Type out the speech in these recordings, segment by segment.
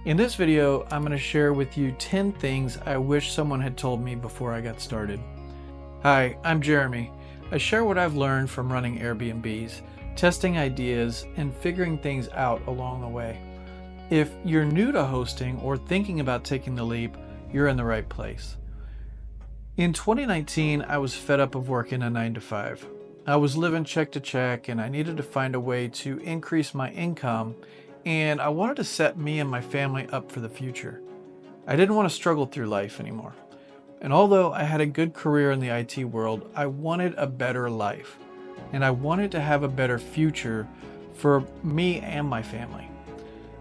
In this video, I'm going to share with you 10 things I wish someone had told me before I got started. Hi, I'm Jeremy. I share what I've learned from running Airbnbs, testing ideas, and figuring things out along the way. If you're new to hosting or thinking about taking the leap, you're in the right place. In 2019, I was fed up of working a 9-to-5. I was living check to check and I needed to find a way to increase my income, and I wanted to set me and my family up for the future. I didn't want to struggle through life anymore. And although I had a good career in the IT world, I wanted a better life. And I wanted to have a better future for me and my family.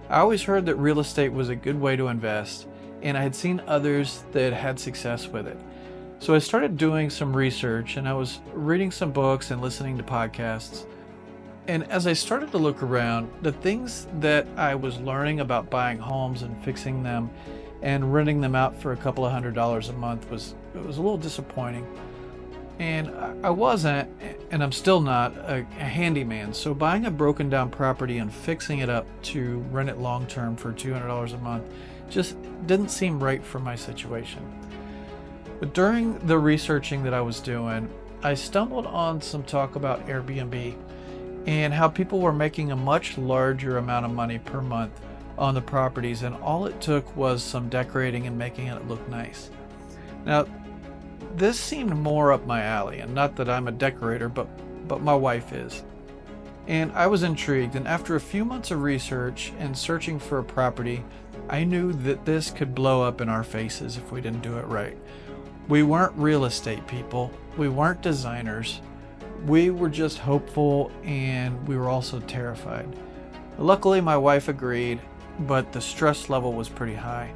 I always heard that real estate was a good way to invest, and I had seen others that had success with it. So I started doing some research, and I was reading some books and listening to podcasts. And as I started to look around, the things that I was learning about buying homes and fixing them and renting them out for a couple of $100s a month was a little disappointing. And I wasn't, and I'm still not, a handyman. So buying a broken down property and fixing it up to rent it long term for $200 a month just didn't seem right for my situation. But during the researching that I was doing, I stumbled on some talk about Airbnb and how people were making a much larger amount of money per month on the properties, and all it took was some decorating and making it look nice. Now, this seemed more up my alley, and not that I'm a decorator, but my wife is. And I was intrigued, and after a few months of research and searching for a property, I knew that this could blow up in our faces if we didn't do it right. We weren't real estate people, we weren't designers, we were just hopeful, and we were also terrified. Luckily, my wife agreed, but the stress level was pretty high.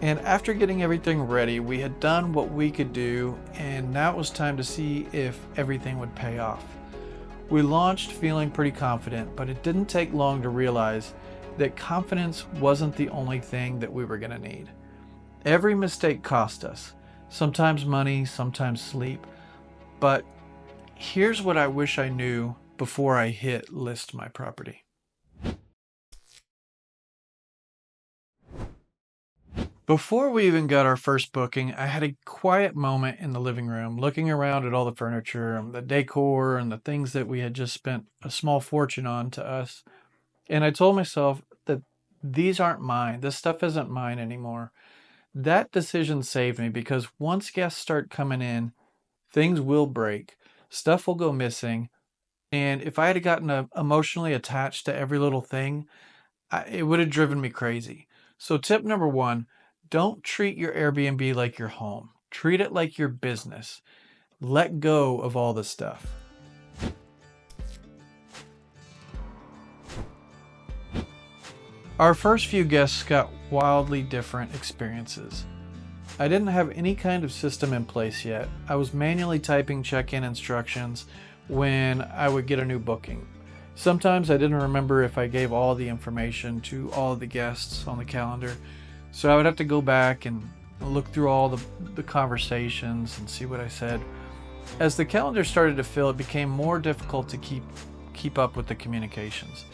And after getting everything ready, we had done what we could do, and now it was time to see if everything would pay off. We launched feeling pretty confident, but it didn't take long to realize that confidence wasn't the only thing that we were going to need. Every mistake cost us, sometimes money, sometimes sleep, but here's what I wish I knew before I hit list my property. Before we even got our first booking, I had a quiet moment in the living room, looking around at all the furniture, the decor, and the things that we had just spent a small fortune on to us. And I told myself that these aren't mine. This stuff isn't mine anymore. That decision saved me, because once guests start coming in, things will break. Stuff will go missing, and if I had gotten emotionally attached to every little thing, it would have driven me crazy. So tip number 1, don't treat your Airbnb like your home. Treat it like your business. Let go of all the stuff. Our first few guests got wildly different experiences. I didn't have any kind of system in place yet. I was manually typing check-in instructions when I would get a new booking. Sometimes I didn't remember if I gave all the information to all of the guests on the calendar, so I would have to go back and look through all the conversations and see what I said. As the calendar started to fill, it became more difficult to keep up with the communications.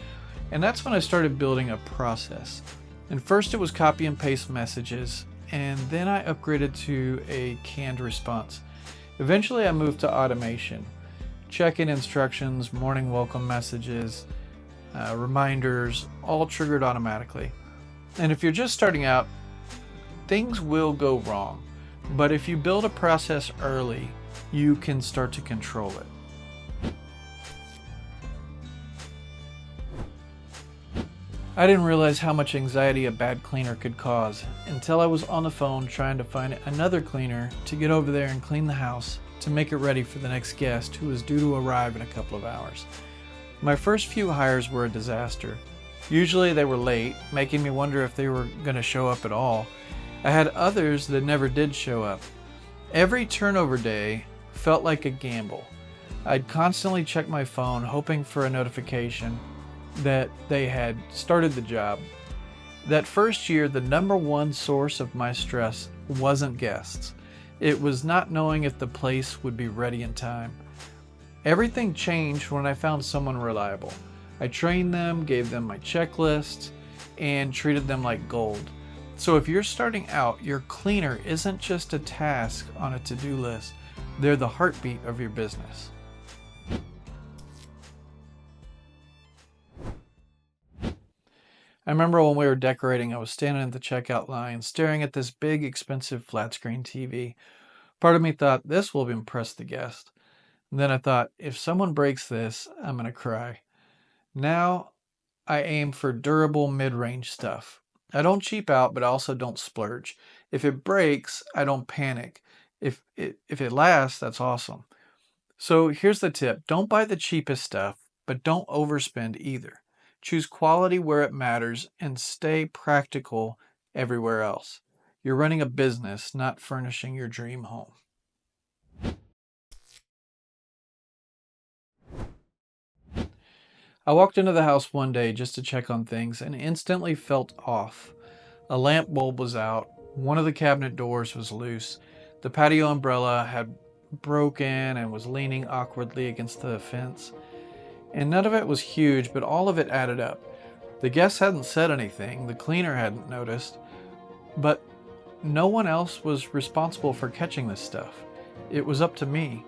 And that's when I started building a process. And first it was copy and paste messages, and then I upgraded to a canned response. Eventually I moved to automation. Check-in instructions, morning welcome messages, reminders, all triggered automatically. And if you're just starting out, things will go wrong. But if you build a process early, you can start to control it. I didn't realize how much anxiety a bad cleaner could cause until I was on the phone trying to find another cleaner to get over there and clean the house to make it ready for the next guest who was due to arrive in a couple of hours. My first few hires were a disaster. Usually they were late, making me wonder if they were going to show up at all. I had others that never did show up. Every turnover day felt like a gamble. I'd constantly check my phone hoping for a notification that they had started the job. That first year, the number one source of my stress wasn't guests. It was not knowing if the place would be ready in time. Everything changed when I found someone reliable. I trained them, gave them my checklist, and treated them like gold. So if you're starting out, your cleaner isn't just a task on a to-do list. They're the heartbeat of your business. I remember when we were decorating, I was standing at the checkout line, staring at this big, expensive flat screen TV. Part of me thought, this will impress the guest. And then I thought, if someone breaks this, I'm going to cry. Now I aim for durable mid-range stuff. I don't cheap out, but I also don't splurge. If it breaks, I don't panic. If it lasts, that's awesome. So here's the tip. Don't buy the cheapest stuff, but don't overspend either. Choose quality where it matters and stay practical everywhere else. You're running a business, not furnishing your dream home. I walked into the house one day just to check on things and instantly felt off. A lamp bulb was out, one of the cabinet doors was loose, the patio umbrella had broken and was leaning awkwardly against the fence. And none of it was huge, but all of it added up. The guests hadn't said anything, the cleaner hadn't noticed, but no one else was responsible for catching this stuff. It was up to me.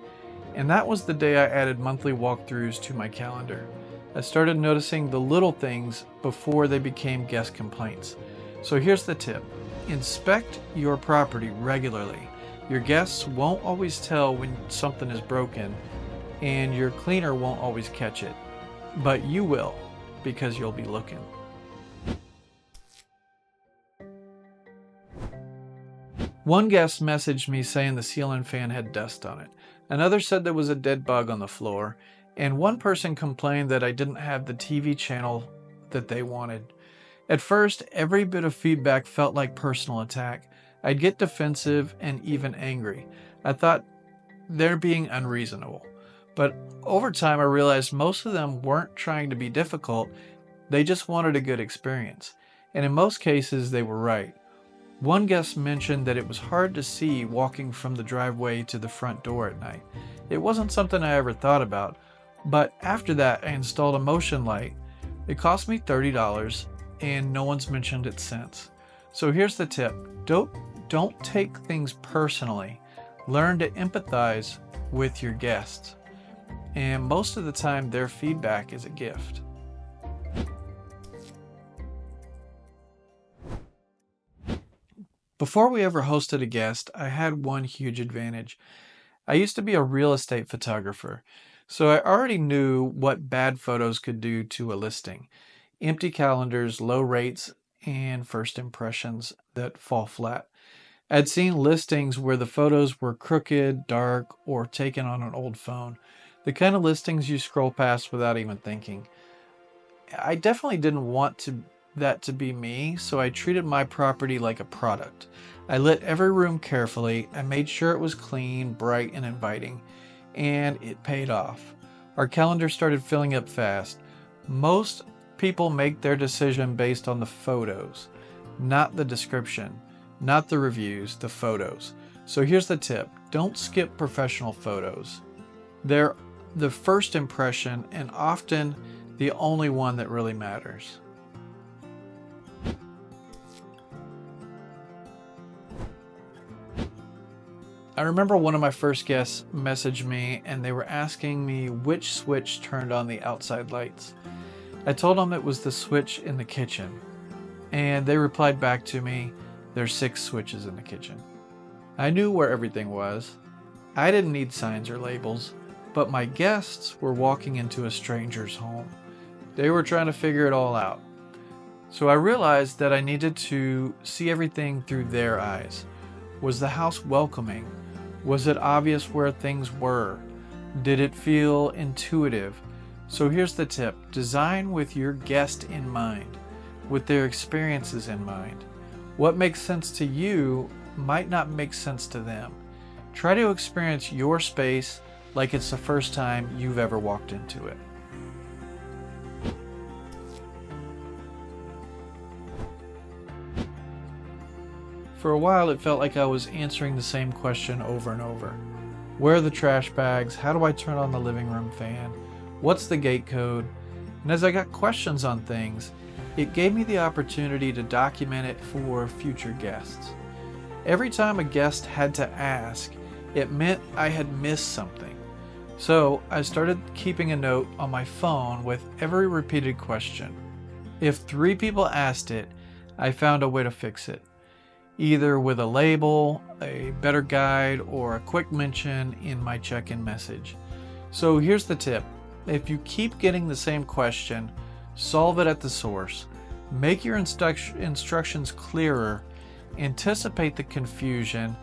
And that was the day I added monthly walkthroughs to my calendar. I started noticing the little things before they became guest complaints. So here's the tip. Inspect your property regularly. Your guests won't always tell when something is broken, and your cleaner won't always catch it. But you will, because you'll be looking. One guest messaged me saying the ceiling fan had dust on it. Another said there was a dead bug on the floor. And one person complained that I didn't have the TV channel that they wanted. At first, every bit of feedback felt like personal attack. I'd get defensive and even angry. I thought they're being unreasonable. But over time, I realized most of them weren't trying to be difficult. They just wanted a good experience. And in most cases, they were right. One guest mentioned that it was hard to see walking from the driveway to the front door at night. It wasn't something I ever thought about. But after that, I installed a motion light. It cost me $30, and no one's mentioned it since. So here's the tip. Don't take things personally. Learn to empathize with your guests. And most of the time, their feedback is a gift. Before we ever hosted a guest, I had one huge advantage. I used to be a real estate photographer. So I already knew what bad photos could do to a listing. Empty calendars, low rates, and first impressions that fall flat. I'd seen listings where the photos were crooked, dark, or taken on an old phone. The kind of listings you scroll past without even thinking. I definitely didn't want that to be me, so I treated my property like a product. I lit every room carefully. I made sure it was clean, bright, and inviting. And it paid off. Our calendar started filling up fast. Most people make their decision based on the photos, not the description, not the reviews, the photos. So here's the tip. Don't skip professional photos. They're the first impression and often the only one that really matters. I remember one of my first guests messaged me and they were asking me which switch turned on the outside lights. I told them it was the switch in the kitchen, and they replied back to me, there's 6 switches in the kitchen. I knew where everything was. I didn't need signs or labels, but my guests were walking into a stranger's home. They were trying to figure it all out. So I realized that I needed to see everything through their eyes. Was the house welcoming? Was it obvious where things were? Did it feel intuitive? So here's the tip. Design with your guest in mind, with their experiences in mind. What makes sense to you might not make sense to them. Try to experience your space like it's the first time you've ever walked into it. For a while, it felt like I was answering the same question over and over. Where are the trash bags? How do I turn on the living room fan? What's the gate code? And as I got questions on things, It gave me the opportunity to document it for future guests. Every time a guest had to ask, it meant I had missed something. So I started keeping a note on my phone with every repeated question. If 3 people asked it, I found a way to fix it, either with a label, a better guide, or a quick mention in my check-in message. So here's the tip. If you keep getting the same question, solve it at the source. Make your instructions clearer. Anticipate the confusion.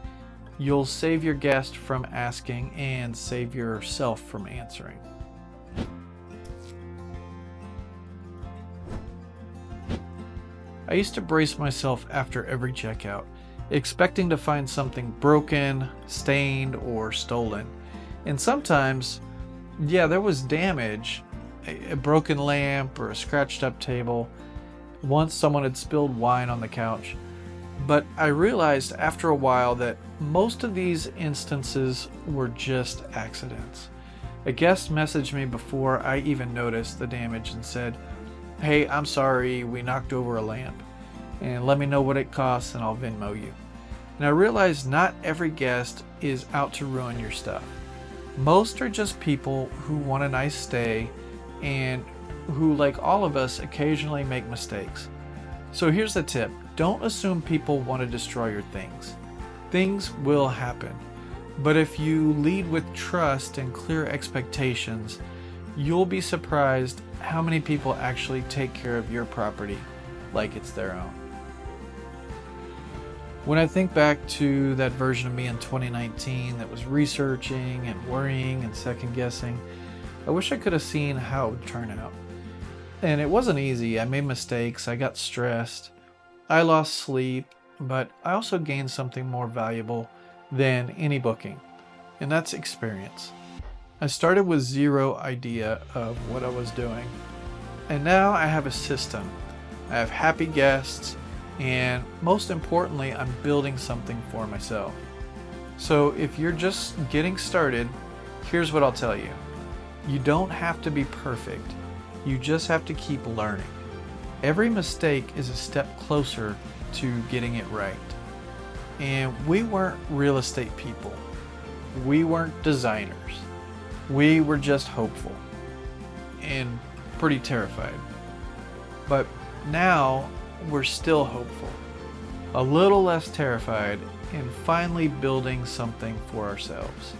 You'll save your guest from asking and save yourself from answering. I used to brace myself after every checkout, expecting to find something broken, stained, or stolen. And sometimes, there was damage, a broken lamp or a scratched up table. Once someone had spilled wine on the couch. But I realized after a while that most of these instances were just accidents. A guest messaged me before I even noticed the damage and said, "Hey, I'm sorry, we knocked over a lamp, and let me know what it costs and I'll Venmo you." And I realized not every guest is out to ruin your stuff. Most are just people who want a nice stay and who, like all of us, occasionally make mistakes. So here's the tip. Don't assume people want to destroy your things. Things will happen. But if you lead with trust and clear expectations, you'll be surprised how many people actually take care of your property like it's their own. When I think back to that version of me in 2019 that was researching and worrying and second guessing, I wish I could have seen how it would turn out. And it wasn't easy. I made mistakes. I got stressed. I lost sleep, but I also gained something more valuable than any booking, and that's experience. I started with zero idea of what I was doing, and now I have a system. I have happy guests, and most importantly, I'm building something for myself. So if you're just getting started, here's what I'll tell you. You don't have to be perfect. You just have to keep learning. Every mistake is a step closer to getting it right. And we weren't real estate people. We weren't designers. We were just hopeful and pretty terrified. But now we're still hopeful, a little less terrified, and finally building something for ourselves.